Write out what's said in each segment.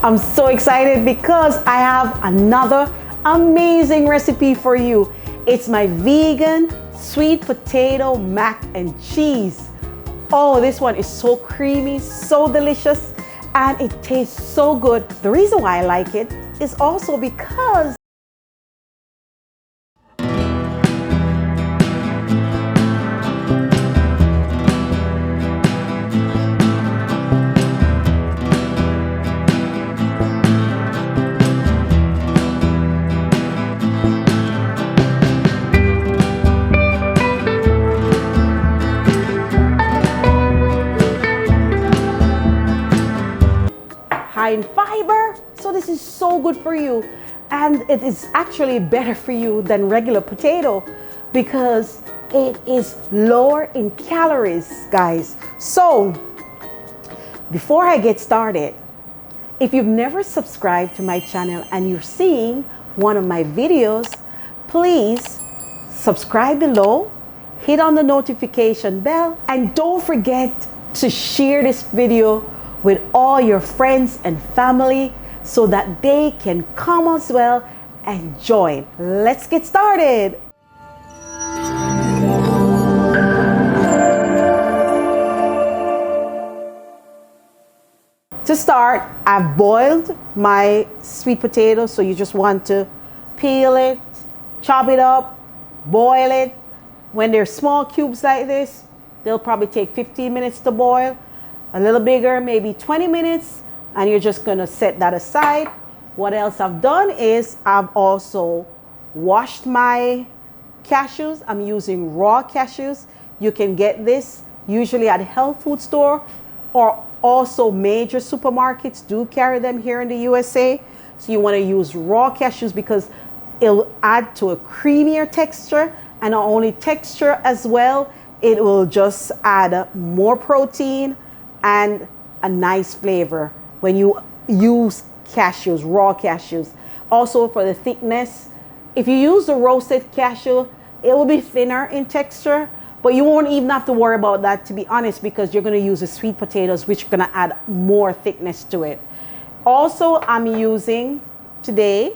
I'm so excited because I have another amazing recipe for you. It's my vegan sweet potato mac and cheese. Oh, this one is so creamy, so delicious, and it tastes so good. The reason why I like it is also because high in fiber, so this is so good for you, and it is actually better for you than regular potato because it is lower in calories, guys. So before I get started, if you've never subscribed to my channel and you're seeing one of my videos, please subscribe below, hit on the notification bell, and don't forget to share this video with all your friends and family so that they can come as well and join. Let's get started. To start, I've boiled my sweet potato, so you just want to peel it, chop it up, boil it. When they're small cubes like this, they'll probably take 15 minutes to boil. A little bigger, maybe 20 minutes, and you're just gonna set that aside. What else I've done is I've also washed my cashews. I'm using raw cashews. You can get this usually at a health food store, or also major supermarkets do carry them here in the USA. So you wanna use raw cashews because it'll add to a creamier texture, and not only texture as well, it will just add more protein and a nice flavor when you use cashews, raw cashews. Also for the thickness, if you use the roasted cashew, it will be thinner in texture, but you won't even have to worry about that, to be honest, because you're gonna use the sweet potatoes, which are gonna add more thickness to it. Also, I'm using today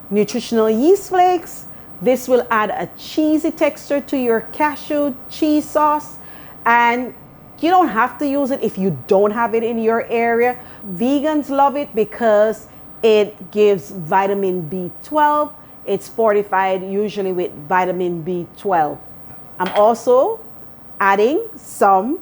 nutritional yeast flakes. This will add a cheesy texture to your cashew cheese sauce, and you don't have to use it if you don't have it in your area. Vegans love it because it gives vitamin B12. It's fortified usually with vitamin B12. I'm also adding some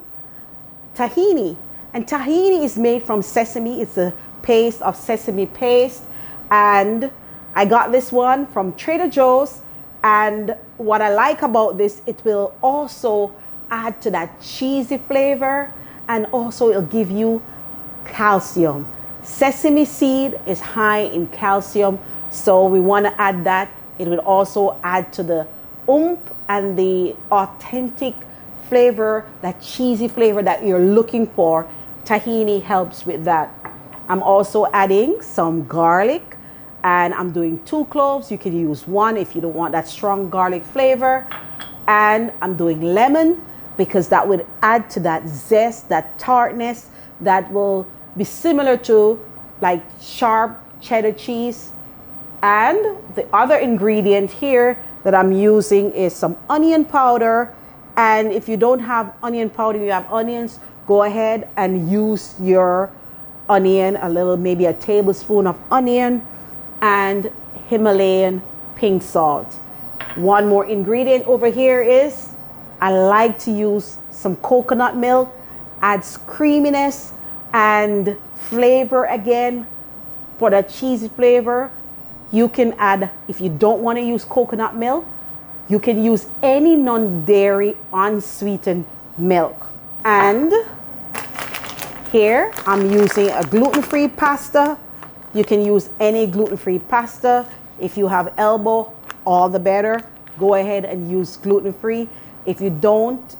tahini. And tahini is made from sesame. It's a paste of sesame paste. And I got this one from Trader Joe's. And what I like about this, it will also add to that cheesy flavor, and also it'll give you calcium. Sesame seed is high in calcium, so we want to add that. It will also add to the oomph and the authentic flavor, that cheesy flavor that you're looking for. Tahini helps with that. I'm also adding some garlic, and I'm doing 2 cloves. You can use 1 if you don't want that strong garlic flavor. And I'm doing lemon, because that would add to that zest, that tartness that will be similar to like sharp cheddar cheese. And the other ingredient here that I'm using is some onion powder. And if you don't have onion powder, you have onions, go ahead and use your onion, a little, maybe a tablespoon of onion, and Himalayan pink salt. One more ingredient over here is I like to use some coconut milk, adds creaminess and flavor again for that cheesy flavor. You can add, if you don't want to use coconut milk, you can use any non-dairy unsweetened milk. And here I'm using a gluten-free pasta. You can use any gluten-free pasta. If you have elbow, all the better. Go ahead and use gluten-free. If you don't,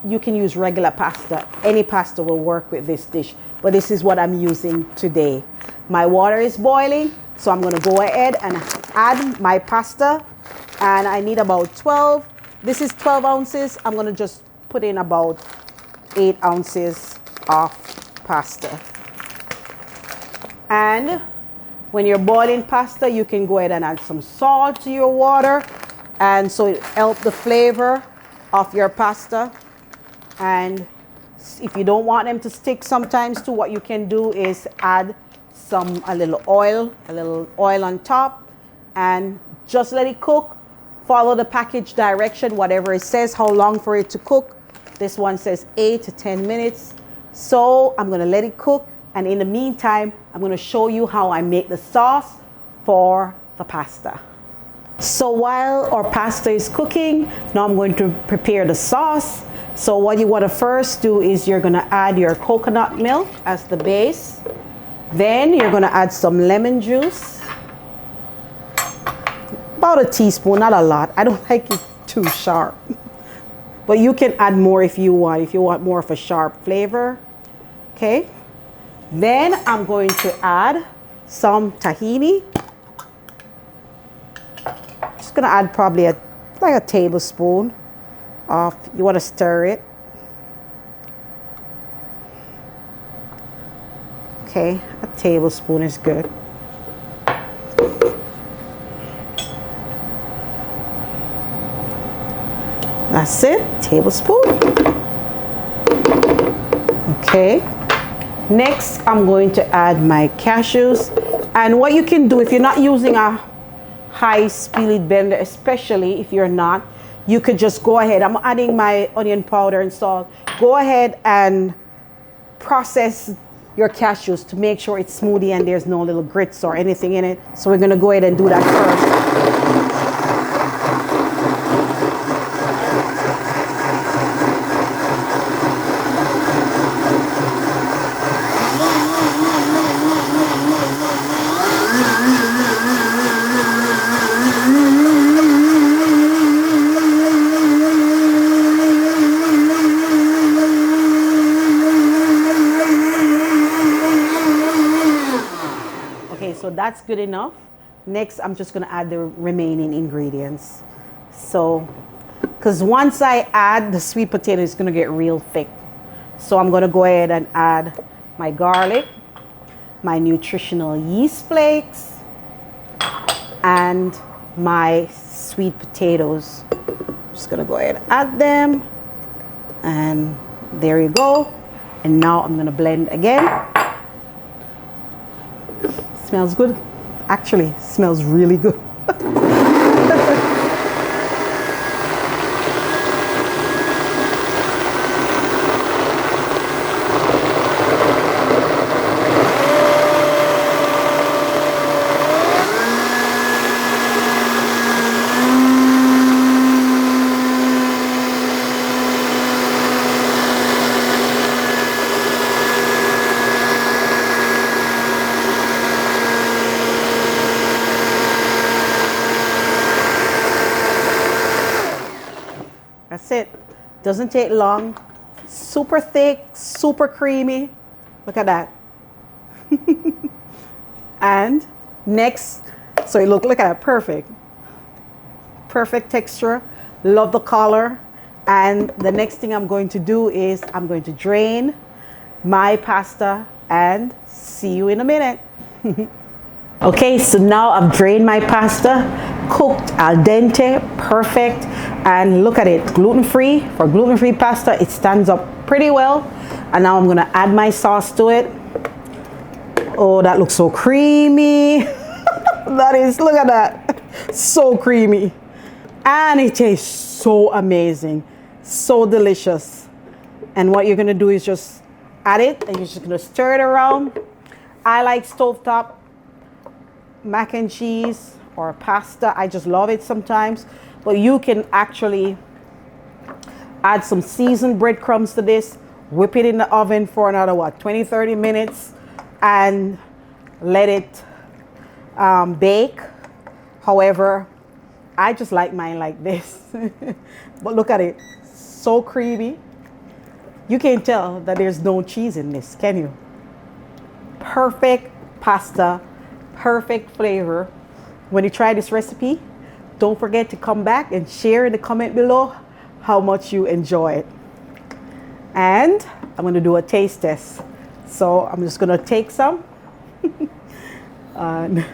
you can use regular pasta. Any pasta will work with this dish, but this is what I'm using today. My water is boiling, so I'm gonna go ahead and add my pasta, and I need about 12. This is 12 ounces. I'm gonna just put in about 8 ounces of pasta. And when you're boiling pasta, you can go ahead and add some salt to your water, and so it helps the flavor of your pasta. And if you don't want them to stick, sometimes too, what you can do is add a little oil on top, and just let it cook. Follow the package direction, whatever it says, how long for it to cook. This one says 8 to 10 minutes. So I'm gonna let it cook. And in the meantime, I'm going to show you how I make the sauce for the pasta. So while our pasta is cooking, now I'm going to prepare the sauce. So what you want to first do is you're going to add your coconut milk as the base. Then you're going to add some lemon juice. About a teaspoon, not a lot. I don't like it too sharp. But you can add more if you want more of a sharp flavor. Okay. Then I'm going to add some tahini. Just gonna add probably like a tablespoon of, you want to stir it. Okay, a tablespoon is good. That's it, tablespoon. Okay. Next, I'm going to add my cashews. And what you can do, if you're not using a high-speed blender, especially if you're not, you could just go ahead. I'm adding my onion powder and salt. Go ahead and process your cashews to make sure it's smoothie and there's no little grits or anything in it. So we're going to go ahead and do that first. So that's good enough. Next, I'm just going to add the remaining ingredients. So, because once I add the sweet potato, it's going to get real thick. So I'm going to go ahead and add my garlic, my nutritional yeast flakes, and my sweet potatoes. Just going to go ahead and add them. And there you go. And now I'm going to blend again. Smells good. Actually, smells really good. That's it. Doesn't take long. Super thick, super creamy. Look at that. And next, so it look at that, perfect. Perfect texture. Love the color. And the next thing I'm going to do is I'm going to drain my pasta and see you in a minute. Okay, so now I've drained my pasta, cooked al dente, perfect. And look at it, gluten-free. For gluten-free pasta, it stands up pretty well. And now I'm gonna add my sauce to it. Oh, that looks so creamy. That is, look at that. So creamy. And it tastes so amazing. So delicious. And what you're gonna do is just add it and you're just gonna stir it around. I like stovetop mac and cheese or pasta. I just love it sometimes. But you can actually add some seasoned breadcrumbs to this, whip it in the oven for another, 20-30 minutes, and let it bake. However, I just like mine like this. But look at it, so creamy. You can't tell that there's no cheese in this, can you? Perfect pasta, perfect flavor. When you try this recipe, don't forget to come back and share in the comment below how much you enjoy it. And I'm going to do a taste test. So I'm just going to take some. And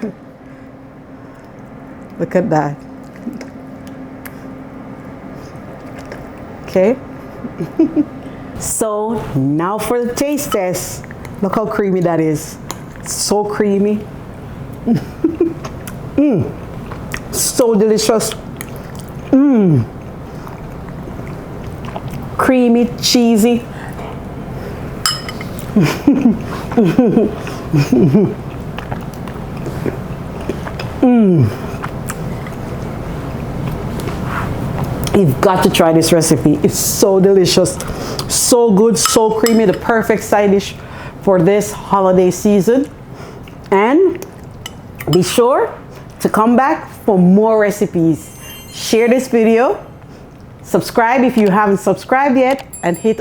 look at that. Okay. So now for the taste test. Look how creamy that is. So creamy. So delicious. Creamy, cheesy. You've got to try this recipe. It's so delicious, so good, so creamy, the perfect side dish for this holiday season. And be sure to come back for more recipes. Share this video, subscribe if you haven't subscribed yet, and hit